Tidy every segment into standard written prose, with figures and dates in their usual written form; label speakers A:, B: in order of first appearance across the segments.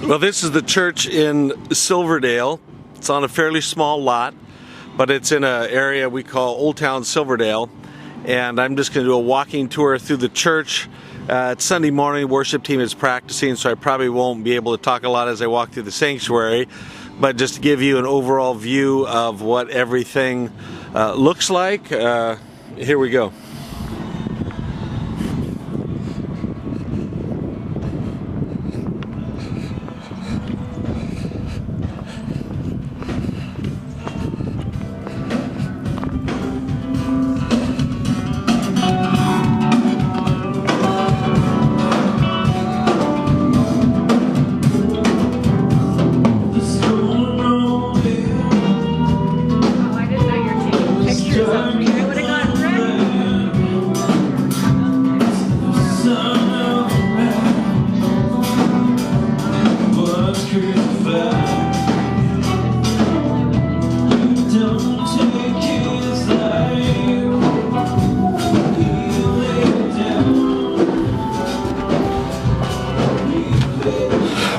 A: Well, this is the church in Silverdale. It's on a fairly small lot, but it's in an area we call Old Town Silverdale. And I'm just going to do a walking tour through the church. It's Sunday morning, worship team is practicing, so I probably won't be able to talk a lot as I walk through the sanctuary. But just to give you an overall view of what everything looks like, here we go.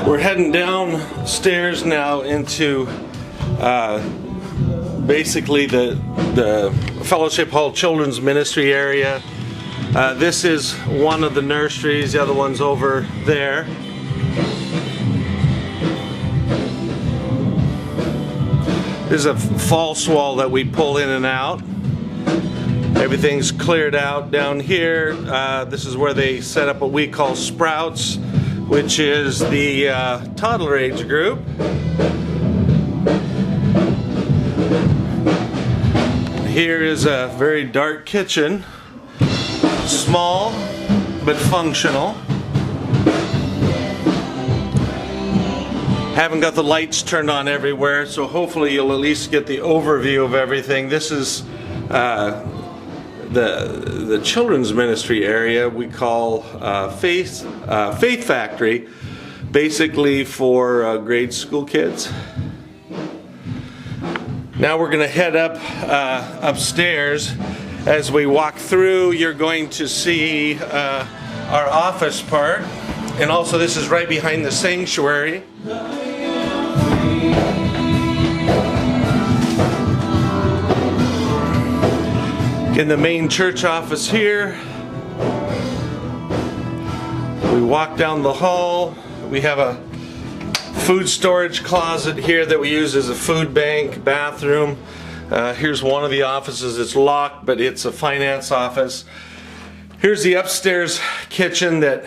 A: We're heading downstairs now into basically the Fellowship Hall Children's Ministry area. This is one of the nurseries, the other one's over there. This is a false wall that we pull in and out. Everything's cleared out down here. This is where they set up what we call Sprouts, which is the toddler age group. Here is a very dark kitchen, small but functional. Haven't got the lights turned on everywhere, so hopefully you'll at least get the overview of everything. This is the children's ministry area we call Faith Factory, basically for grade school kids. Now we're going to head up upstairs. As we walk through, you're going to see our office part, and also this is right behind the sanctuary. In the main church office here, we walk down the hall. We have a food storage closet here that we use as a food bank, bathroom. Here's one of the offices. It's locked, but it's a finance office. Here's the upstairs kitchen that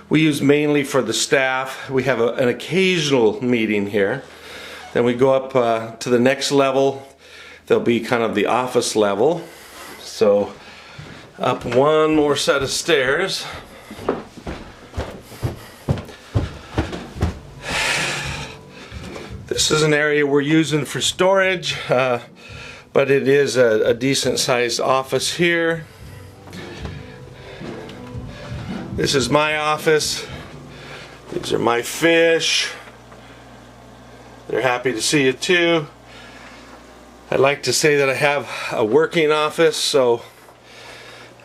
A: we use mainly for the staff. We have an occasional meeting here. Then we go up to the next level. There'll be kind of the office level. So up one more set of stairs. This is an area we're using for storage, but it is a decent sized office here. This is my office. These are my fish. They're happy to see you too. I'd like to say that I have a working office, so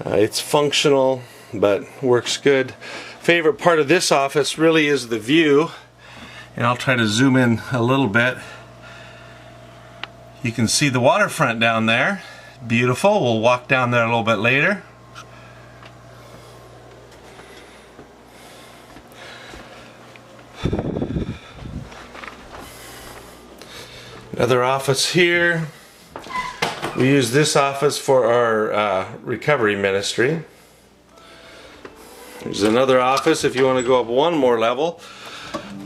A: it's functional but works good. Favorite part of this office really is the view, and I'll try to zoom in a little bit. You can see the waterfront down there. Beautiful. We'll walk down there a little bit later. Another office here. We use this office for our recovery ministry. There's another office if you want to go up one more level.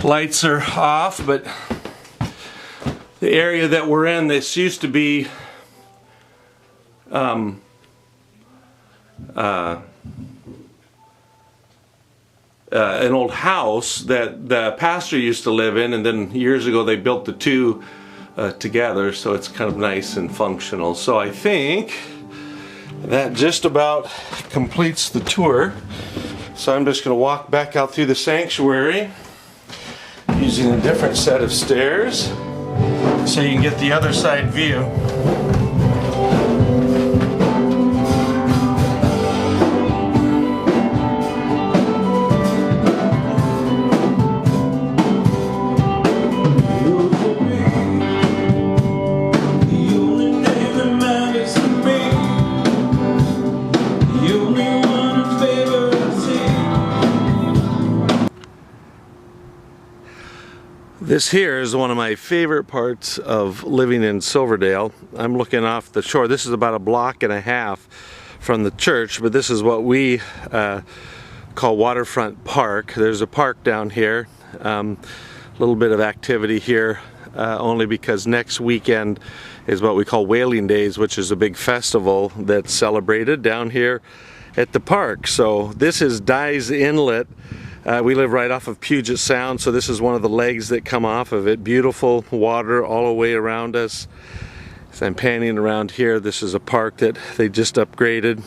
A: Lights are off, but the area that we're in, this used to be an old house that the pastor used to live in, and then years ago they built the two together, so it's kind of nice and functional. So I think that just about completes the tour. So I'm just going to walk back out through the sanctuary using a different set of stairs so you can get the other side view. This here is one of my favorite parts of living in Silverdale. I'm looking off the shore. This is about a block and a half from the church, but this is what we call Waterfront Park. There's a park down here. A little bit of activity here only because next weekend is what we call Whaling Days, which is a big festival that's celebrated down here at the park. So this is Dyes Inlet. We live right off of Puget Sound, so this is one of the legs that come off of it. Beautiful water all the way around us. As I'm panning around here, this is a park that they just upgraded.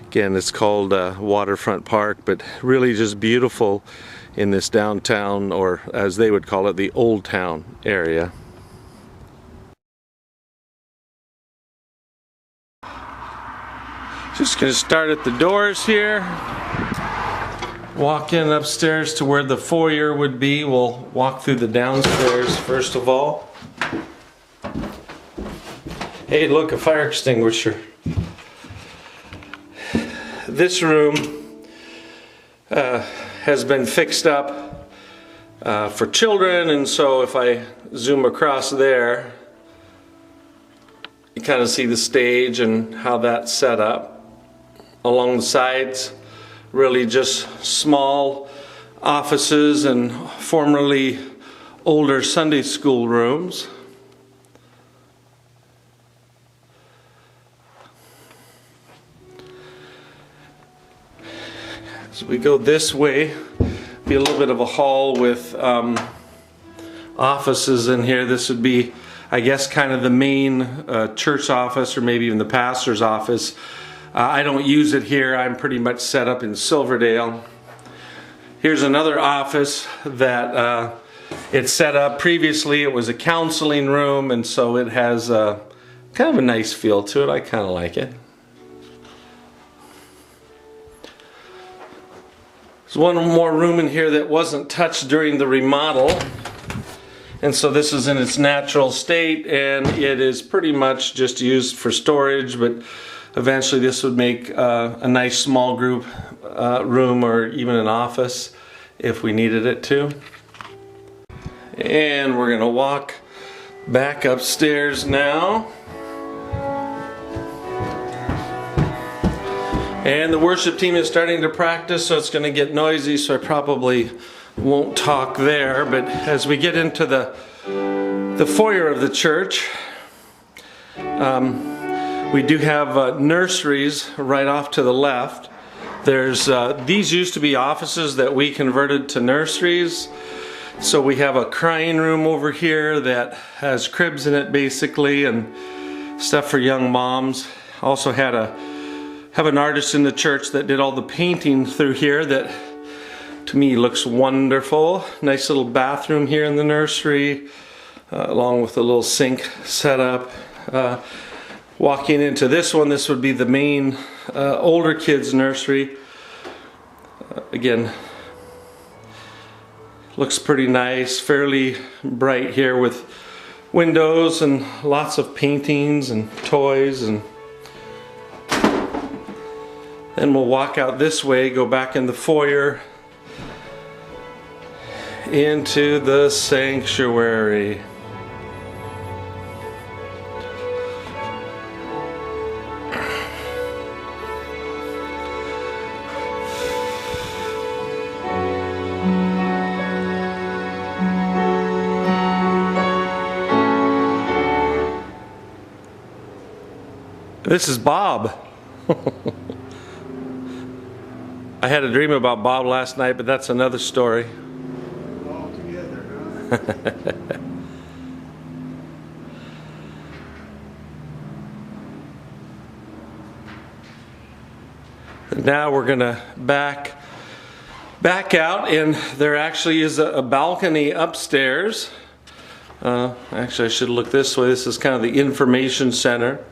A: Again, it's called Waterfront Park, but really just beautiful in this downtown, or as they would call it, the Old Town area. Just going to start at the doors here. Walk in upstairs to where the foyer would be. We'll walk through the downstairs first of all. Hey, look, a fire extinguisher. This room has been fixed up for children, and so if I zoom across there, you kind of see the stage and how that's set up. Along the sides, really just small offices and formerly older Sunday school rooms. As we go this way, be a little bit of a hall with offices in here. This would be, I guess, kind of the main church office, or maybe even the pastor's office. I don't use it here. I'm pretty much set up in Silverdale. Here's another office that it's set up. Previously it was a counseling room, and so it has kind of a nice feel to it. I kind of like it. There's one more room in here that wasn't touched during the remodel, and so this is in its natural state, and it is pretty much just used for storage, but eventually this would make a nice small group room, or even an office if we needed it to. And we're going to walk back upstairs now. And the worship team is starting to practice, so it's going to get noisy, so I probably won't talk there. But as we get into the foyer of the church, we do have nurseries right off to the left. There's these used to be offices that we converted to nurseries. So we have a crying room over here that has cribs in it basically, and stuff for young moms. Also have an artist in the church that did all the painting through here that to me looks wonderful. Nice little bathroom here in the nursery, along with a little sink setup. Walking into this one, this would be the main older kids nursery. Again, looks pretty nice, fairly bright here with windows and lots of paintings and toys. And then we'll walk out this way, go back in the foyer into the sanctuary. This is Bob. I had a dream about Bob last night, but that's another story.
B: All together, huh?
A: Now we're gonna back out, and there actually is a balcony upstairs. Actually, I should look this way. This is kind of the information center.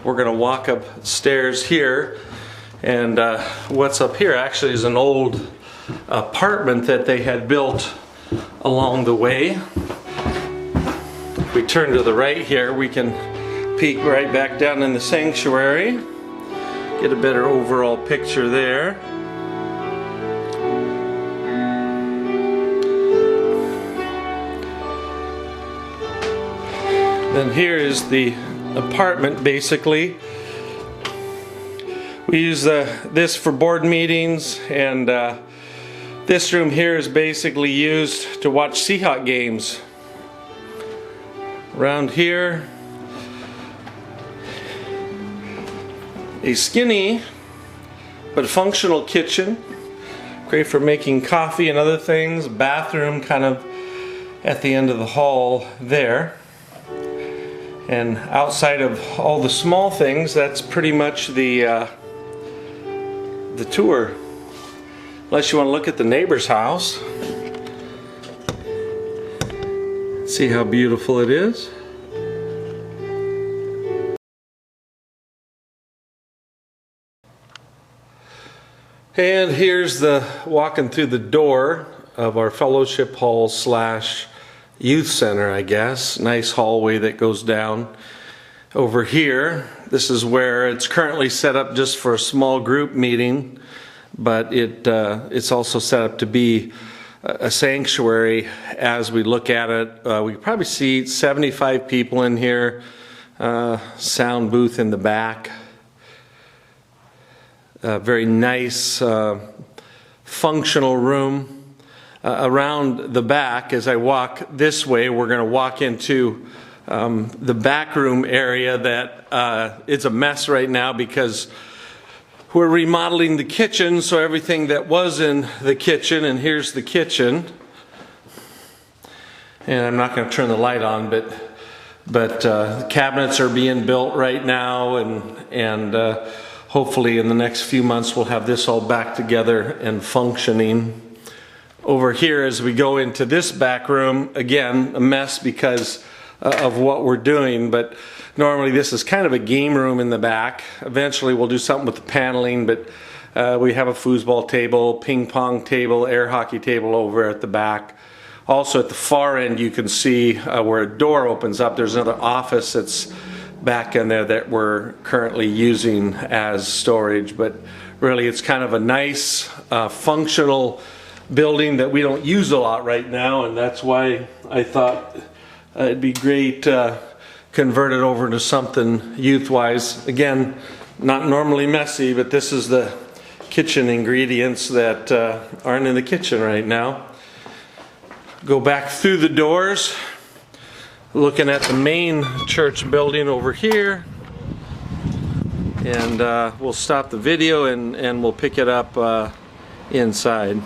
A: We're going to walk upstairs here, and what's up here actually is an old apartment that they had built along the way. If we turn to the right here, we can peek right back down in the sanctuary, get a better overall picture there. Then here is the apartment basically. We use this for board meetings, and this room here is basically used to watch Seahawk games. Around here, a skinny but functional kitchen, great for making coffee and other things. Bathroom kind of at the end of the hall there. And outside of all the small things, that's pretty much the tour. Unless you want to look at the neighbor's house. See how beautiful it is. And here's the walking through the door of our fellowship hall slash youth center, I guess. Nice hallway that goes down. Over here, this is where it's currently set up just for a small group meeting, but it's also set up to be a sanctuary as we look at it. We probably see 75 people in here, sound booth in the back. Very nice, functional room. Around the back, as I walk this way, we're going to walk into the back room area that it's a mess right now because we're remodeling the kitchen, so everything that was in the kitchen, and here's the kitchen. And I'm not going to turn the light on, but cabinets are being built right now, and hopefully in the next few months we'll have this all back together and functioning. Over here, as we go into this back room, again, a mess because of what we're doing, but normally this is kind of a game room in the back. Eventually we'll do something with the paneling, but we have a foosball table, ping pong table, air hockey table over at the back. Also at the far end you can see where a door opens up, there's another office that's back in there that we're currently using as storage, but really it's kind of a nice functional building that we don't use a lot right now, and that's why I thought it'd be great to convert it over to something youth-wise. Again, not normally messy, but this is the kitchen ingredients that aren't in the kitchen right now. Go back through the doors, looking at the main church building over here, and we'll stop the video and we'll pick it up inside.